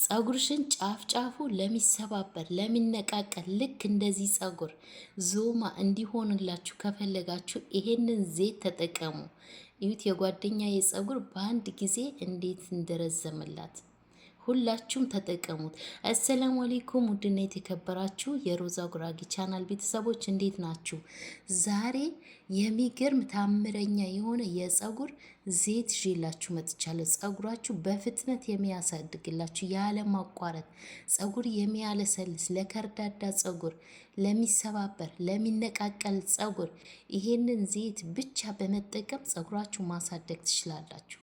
ፀጉርሽን ጫፍ ጫፉ ለሚሰባበር ለሚነቃቀል ልክ እንደዚህ ፀጉር ዞማ እንዲሆንላችሁ ከፈለጋችሁ ይሄንን ዘይት ተጠቀሙ። እዩት የጓደኛዬ ፀጉር በአንድ ጊዜ እንዴት እንደረዘመላት። ሁላችሁም ተጠቀሙት። አሰላሙ አለይኩም ውድና የተከበራችሁ የሮዛ ጉራጌ ቻናል ቤተሰቦች እንዴት ናችሁ? ዛሬ የሚገርም ታምረኛ የሆነ የፀጉር ዘይት ይዤላችሁ መጥቻለሁ። ፀጉራችሁ በፍጥነት የሚያሳድግላችሁ ያለ ማቋረጥ ፀጉር የሚያለሰልስ ለከርዳዳ ፀጉር፣ ለሚሰባበር፣ ለሚነቃቀል ፀጉር ይሄንን ዘይት ብቻ በመጠቀም ፀጉራችሁ ማሳደግ ትችላላችሁ።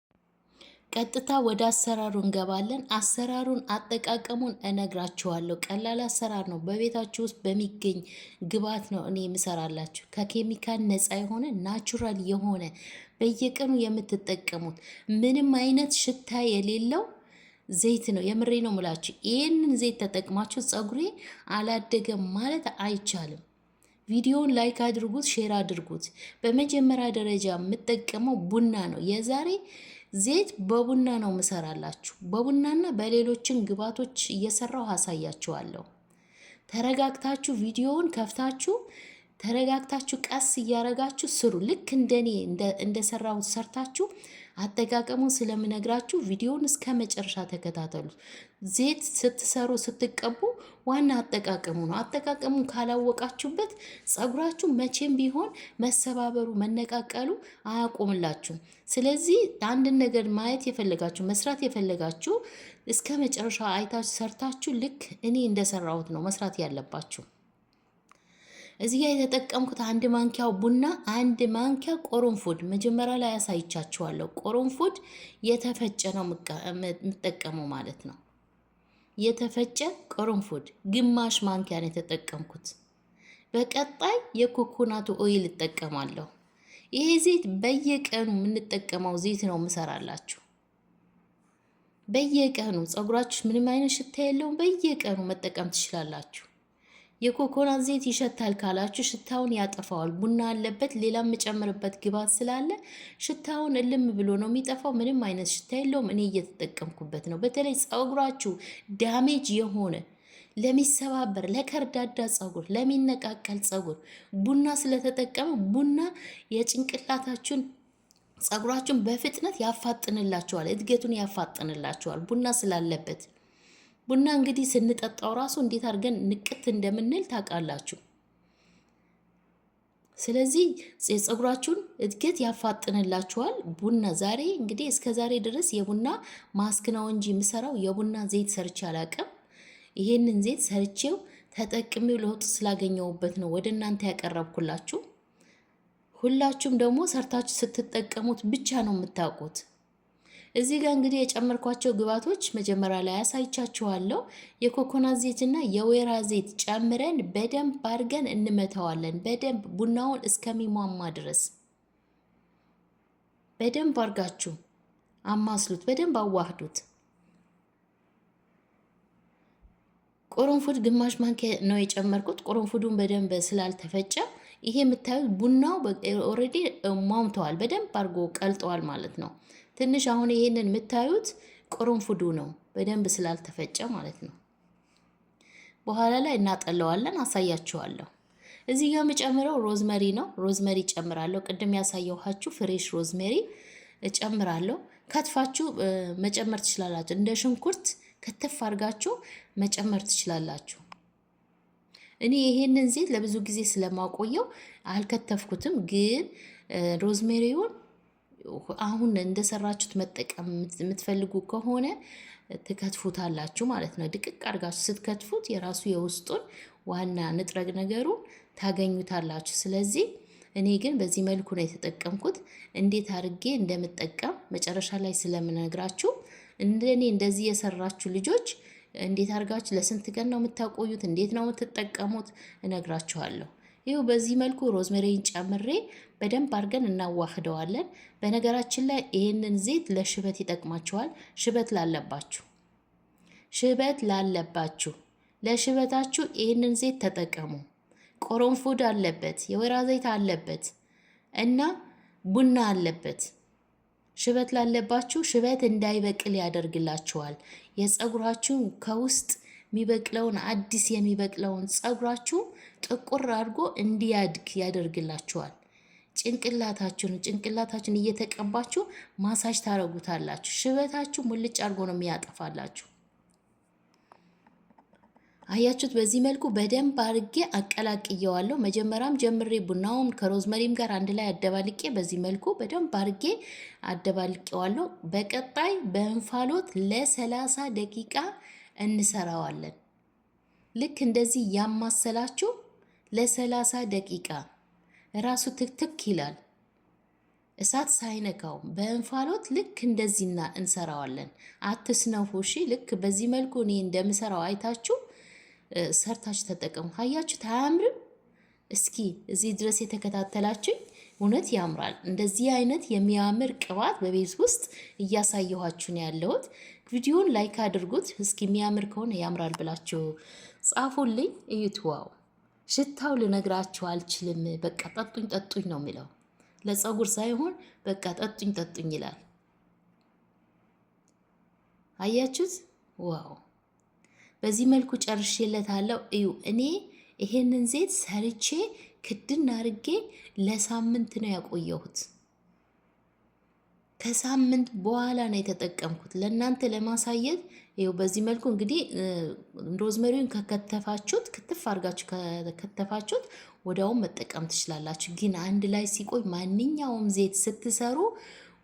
ቀጥታ ወደ አሰራሩ እንገባለን። አሰራሩን አጠቃቀሙን እነግራችኋለሁ። ቀላል አሰራር ነው። በቤታችሁ ውስጥ በሚገኝ ግብዓት ነው እኔ የምሰራላችሁ። ከኬሚካል ነፃ የሆነ ናቹራል የሆነ በየቀኑ የምትጠቀሙት ምንም አይነት ሽታ የሌለው ዘይት ነው። የምሬ ነው ምላችሁ። ይህንን ዘይት ተጠቅማችሁ ፀጉሬ አላደገም ማለት አይቻልም። ቪዲዮውን ላይክ አድርጉት፣ ሼር አድርጉት። በመጀመሪያ ደረጃ የምጠቀመው ቡና ነው። የዛሬ ዘይት በቡና ነው ምሰራላችሁ። በቡናና በሌሎችም ግብዓቶች እየሰራው አሳያችኋለሁ። ተረጋግታችሁ ቪዲዮውን ከፍታችሁ ተረጋግታችሁ ቀስ እያረጋችሁ ስሩ። ልክ እንደኔ እንደሰራሁት ሰርታችሁ አጠቃቀሙን ስለምነግራችሁ ቪዲዮውን እስከ መጨረሻ ተከታተሉ። ዘይት ስትሰሩ ስትቀቡ ዋና አጠቃቀሙ ነው። አጠቃቀሙን ካላወቃችሁበት ፀጉራችሁ መቼም ቢሆን መሰባበሩ መነቃቀሉ አያቆምላችሁም። ስለዚህ አንድን ነገር ማየት የፈለጋችሁ መስራት የፈለጋችሁ እስከ መጨረሻ አይታችሁ ሰርታችሁ ልክ እኔ እንደሰራሁት ነው መስራት ያለባችሁ። እዚህ ጋር የተጠቀምኩት አንድ ማንኪያው ቡና፣ አንድ ማንኪያ ቆሮንፎድ መጀመሪያ ላይ ያሳይቻችኋለሁ። ቆሮንፎድ የተፈጨ ነው የምጠቀመው ማለት ነው። የተፈጨ ቆሮንፎድ ግማሽ ማንኪያ ነው የተጠቀምኩት። በቀጣይ የኮኮናቱ ኦይል እጠቀማለሁ። ይሄ ዘይት በየቀኑ የምንጠቀመው ዘይት ነው የምሰራላችሁ። በየቀኑ ፀጉራችሁ ምንም አይነት ሽታ የለውም። በየቀኑ መጠቀም ትችላላችሁ። የኮኮናት ዘይት ይሸታል ካላችሁ ሽታውን ያጠፋዋል። ቡና አለበት፣ ሌላም የምጨምርበት ግብዓት ስላለ ሽታውን እልም ብሎ ነው የሚጠፋው። ምንም አይነት ሽታ የለውም። እኔ እየተጠቀምኩበት ነው። በተለይ ፀጉራችሁ ዳሜጅ የሆነ ለሚሰባበር፣ ለከርዳዳ ፀጉር፣ ለሚነቃቀል ፀጉር ቡና ስለተጠቀመ ቡና የጭንቅላታችሁን ፀጉራችሁን በፍጥነት ያፋጥንላችኋል፣ እድገቱን ያፋጥንላችኋል ቡና ስላለበት። ቡና እንግዲህ ስንጠጣው ራሱ እንዴት አድርገን ንቅት እንደምንል ታውቃላችሁ። ስለዚህ የፀጉራችሁን እድገት ያፋጥንላችኋል ቡና። ዛሬ እንግዲህ እስከ ዛሬ ድረስ የቡና ማስክ ነው እንጂ የምሰራው የቡና ዘይት ሰርቼ አላውቅም። ይሄንን ዘይት ሰርቼው ተጠቅሜው ለውጥ ስላገኘሁበት ነው ወደ እናንተ ያቀረብኩላችሁ። ሁላችሁም ደግሞ ሰርታችሁ ስትጠቀሙት ብቻ ነው የምታውቁት። እዚህ ጋር እንግዲህ የጨመርኳቸው ግብዓቶች መጀመሪያ ላይ አሳይቻችኋለሁ። የኮኮናት ዘይትና የወይራ ዘይት ጨምረን በደንብ አድርገን እንመታዋለን። በደንብ ቡናውን እስከሚሟማ ድረስ በደንብ አድርጋችሁ አማስሉት፣ በደንብ አዋህዱት። ቆሮንፉድ ግማሽ ማንኪያ ነው የጨመርኩት። ቆሮንፉዱን በደንብ ስላልተፈጨ ይሄ የምታዩት ቡናው ኦልሬዲ ሟምተዋል፣ በደንብ አድርጎ ቀልጠዋል ማለት ነው። ትንሽ አሁን ይሄንን የምታዩት ቆሮንፉዱ ነው፣ በደንብ ስላልተፈጨ ማለት ነው። በኋላ ላይ እናጠለዋለን፣ አሳያችኋለሁ። እዚህ ጋር የምጨምረው ሮዝመሪ ነው። ሮዝመሪ ጨምራለሁ። ቅድም ያሳየኋችሁ ፍሬሽ ሮዝመሪ እጨምራለሁ። ከትፋችሁ መጨመር ትችላላችሁ። እንደ ሽንኩርት ከተፍ አድርጋችሁ መጨመር ትችላላችሁ። እኔ ይሄንን ዘይት ለብዙ ጊዜ ስለማቆየው አልከተፍኩትም፣ ግን ሮዝሜሪውን አሁን እንደሰራችሁት መጠቀም የምትፈልጉ ከሆነ ትከትፉታላችሁ ማለት ነው። ድቅቅ አድርጋችሁ ስትከትፉት የራሱ የውስጡን ዋና ንጥረ ነገሩን ታገኙታላችሁ። ስለዚህ እኔ ግን በዚህ መልኩ ነው የተጠቀምኩት። እንዴት አድርጌ እንደምጠቀም መጨረሻ ላይ ስለምነግራችሁ እንደኔ እንደዚህ የሰራችሁ ልጆች እንዴት አድርጋችሁ ለስንት ቀን ነው የምታቆዩት፣ እንዴት ነው የምትጠቀሙት እነግራችኋለሁ። ይኸው በዚህ መልኩ ሮዝሜሪን ጨምሬ በደንብ አድርገን እናዋህደዋለን። በነገራችን ላይ ይሄንን ዘይት ለሽበት ይጠቅማችኋል። ሽበት ላለባችሁ ለሽበታችሁ ይሄንን ዘይት ተጠቀሙ። ቆሮንፎድ አለበት፣ የወይራ ዘይት አለበት እና ቡና አለበት። ሽበት ላለባችሁ ሽበት እንዳይበቅል ያደርግላችኋል። የፀጉራችሁ ከውስጥ የሚበቅለውን አዲስ የሚበቅለውን ፀጉራችሁ ጥቁር አድርጎ እንዲያድግ ያደርግላችኋል። ጭንቅላታችሁን እየተቀባችሁ ማሳጅ ታረጉታላችሁ። ሽበታችሁ ሙልጭ አድርጎ ነው የሚያጠፋላችሁ። አያችሁት? በዚህ መልኩ በደንብ አድርጌ አቀላቅየዋለሁ። መጀመሪያም ጀምሬ ቡናውን ከሮዝመሪም ጋር አንድ ላይ አደባልቄ በዚህ መልኩ በደንብ አድርጌ አደባልቄዋለሁ። በቀጣይ በእንፋሎት ለ30 ደቂቃ እንሰራዋለን። ልክ እንደዚህ ያማሰላችሁ ለ30 ደቂቃ ራሱ ትክትክ ይላል። እሳት ሳይነካው በእንፋሎት ልክ እንደዚህና እንሰራዋለን። አትስነፉ እሺ። ልክ በዚህ መልኩ እኔ እንደምሰራው አይታችሁ ሰርታችሁ ተጠቀሙ። አያችሁት? አያምርም? እስኪ እዚህ ድረስ የተከታተላችሁኝ እውነት ያምራል። እንደዚህ አይነት የሚያምር ቅባት በቤት ውስጥ እያሳየኋችሁ ነው ያለሁት። ቪዲዮን ላይክ አድርጉት። እስኪ የሚያምር ከሆነ ያምራል ብላችሁ ጻፉልኝ። እዩት። ዋው! ሽታው ልነግራችሁ አልችልም። በቃ ጠጡኝ ጠጡኝ ነው የሚለው። ለፀጉር ሳይሆን በቃ ጠጡኝ ጠጡኝ ይላል። አያችሁት? ዋው! በዚህ መልኩ ጨርሼለታለሁ። እዩ። እኔ ይሄንን ዘይት ሰርቼ ክድን አርጌ ለሳምንት ነው ያቆየሁት። ከሳምንት በኋላ ነው የተጠቀምኩት ለእናንተ ለማሳየት። ይኸው በዚህ መልኩ እንግዲህ ሮዝመሪውን ከከተፋችሁት ክትፍ አድርጋችሁ ከከተፋችሁት ወዲያውም መጠቀም ትችላላችሁ። ግን አንድ ላይ ሲቆይ ማንኛውም ዘይት ስትሰሩ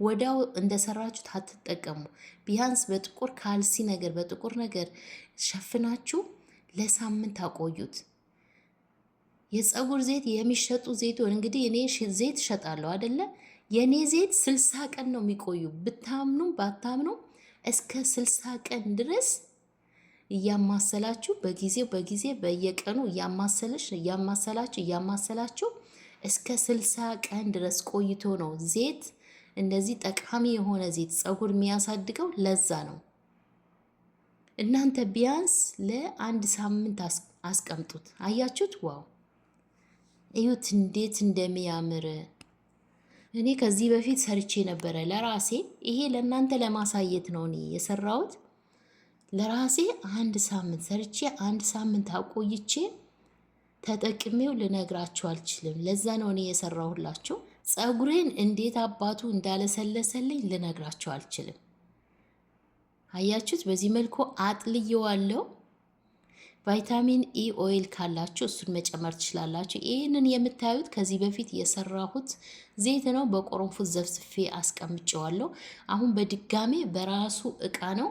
ወዲያው እንደሰራችሁት አትጠቀሙ። ቢያንስ በጥቁር ካልሲ ነገር በጥቁር ነገር ሸፍናችሁ ለሳምንት አቆዩት። የፀጉር ዘይት የሚሸጡ ዘይቶች እንግዲህ እኔ ዘይት እሸጣለሁ አይደለ? የኔ ዘይት 60 ቀን ነው የሚቆዩ። ብታምኑ ባታምኑ እስከ 60 ቀን ድረስ እያማሰላችሁ በጊዜ በየቀኑ እያማሰላችሁ እስከ 60 ቀን ድረስ ቆይቶ ነው ዘይት እንደዚህ ጠቃሚ የሆነ ዘይት ፀጉር የሚያሳድገው። ለዛ ነው እናንተ ቢያንስ ለአንድ ሳምንት አስቀምጡት። አያችሁት? ዋው! እዩት እንዴት እንደሚያምር። እኔ ከዚህ በፊት ሰርቼ ነበረ ለራሴ። ይሄ ለእናንተ ለማሳየት ነው እኔ የሰራሁት። ለራሴ አንድ ሳምንት ሰርቼ አንድ ሳምንት አቆይቼ ተጠቅሜው ልነግራችሁ አልችልም። ለዛ ነው እኔ የሰራሁላችሁ። ፀጉሬን እንዴት አባቱ እንዳለሰለሰልኝ ልነግራችሁ አልችልም። አያችሁት? በዚህ መልኩ አጥልየዋለሁ። ቫይታሚን ኢ ኦይል ካላችሁ እሱን መጨመር ትችላላችሁ። ይህንን የምታዩት ከዚህ በፊት የሰራሁት ዘይት ነው። በቆረንፉት ዘፍዝፌ አስቀምጨዋለሁ። አሁን በድጋሜ በራሱ እቃ ነው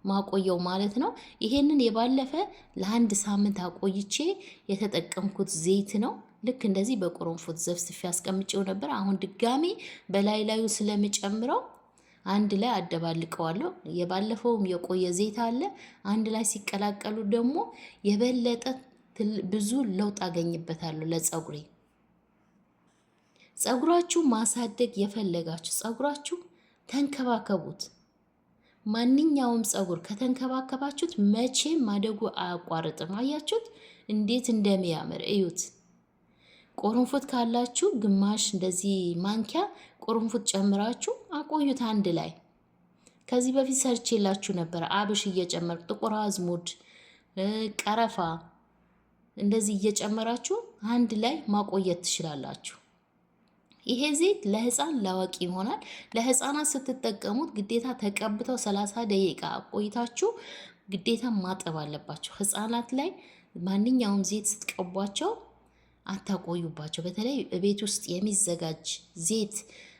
ማቆየው ማለት ነው። ይሄንን የባለፈ ለአንድ ሳምንት አቆይቼ የተጠቀምኩት ዘይት ነው። ልክ እንደዚህ በቆረንፉት ዘፍዝፌ አስቀምጨው ነበር። አሁን ድጋሜ በላዩ ስለምጨምረው አንድ ላይ አደባልቀዋለሁ። የባለፈውም የቆየ ዘይት አለ። አንድ ላይ ሲቀላቀሉ ደግሞ የበለጠ ብዙ ለውጥ አገኝበታለሁ ለፀጉሬ። ፀጉራችሁ ማሳደግ የፈለጋችሁ ፀጉራችሁ ተንከባከቡት። ማንኛውም ፀጉር ከተንከባከባችሁት መቼም ማደጉ አያቋርጥም። አያችሁት እንዴት እንደሚያምር እዩት። ቆረንፉት ካላችሁ ግማሽ እንደዚህ ማንኪያ ቆረንፉት ጨምራችሁ አቆዩት አንድ ላይ። ከዚህ በፊት ሰርቼላችሁ ነበር። አብሽ እየጨመርኩ ጥቁር አዝሙድ፣ ቀረፋ እንደዚህ እየጨመራችሁ አንድ ላይ ማቆየት ትችላላችሁ። ይሄ ዘይት ለህፃን ለአዋቂ ይሆናል። ለህፃናት ስትጠቀሙት ግዴታ ተቀብተው 30 ደቂቃ ቆይታችሁ ግዴታ ማጠብ አለባቸው። ህፃናት ላይ ማንኛውም ዘይት ስትቀቧቸው አታቆዩባቸው። በተለይ ቤት ውስጥ የሚዘጋጅ ዘይት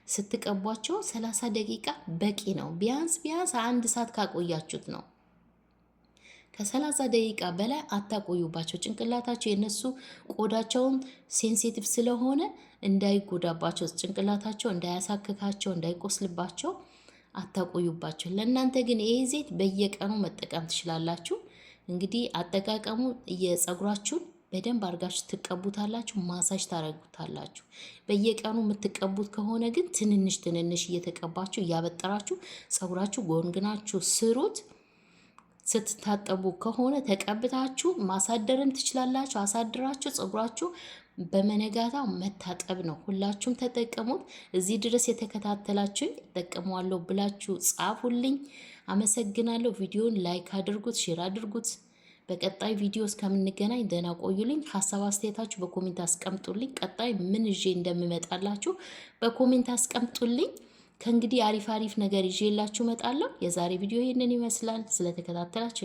ስትቀቧቸው 30 ደቂቃ በቂ ነው። ቢያንስ አንድ ሰዓት ካቆያችሁት ነው። ከ30 ደቂቃ በላይ አታቆዩባቸው። ጭንቅላታቸው የነሱ ቆዳቸውን ሴንሲቲቭ ስለሆነ እንዳይጎዳባቸው፣ ጭንቅላታቸው እንዳያሳክካቸው፣ እንዳይቆስልባቸው አታቆዩባቸው። ለእናንተ ግን ይሄ ዘይት በየቀኑ መጠቀም ትችላላችሁ። እንግዲህ አጠቃቀሙ የፀጉራችሁን በደንብ አድርጋችሁ ትቀቡታላችሁ፣ ማሳጅ ታረጉታላችሁ። በየቀኑ የምትቀቡት ከሆነ ግን ትንንሽ እየተቀባችሁ እያበጠራችሁ ፀጉራችሁ ጎንግናችሁ ስሩት። ስትታጠቡ ከሆነ ተቀብታችሁ ማሳደርም ትችላላችሁ። አሳድራችሁ ፀጉራችሁ በመነጋታው መታጠብ ነው። ሁላችሁም ተጠቀሙት። እዚህ ድረስ የተከታተላችሁ ተጠቀሟለሁ ብላችሁ ጻፉልኝ። አመሰግናለሁ። ቪዲዮን ላይክ አድርጉት፣ ሼር አድርጉት። በቀጣይ ቪዲዮ እስከምንገናኝ ደህና ቆዩልኝ። ሀሳብ አስተያየታችሁ በኮሜንት አስቀምጡልኝ። ቀጣይ ምን ይዤ እንደምመጣላችሁ በኮሜንት አስቀምጡልኝ። ከእንግዲህ አሪፍ ነገር ይዤላችሁ እመጣለሁ። የዛሬ ቪዲዮ ይህንን ይመስላል። ስለተከታተላችሁ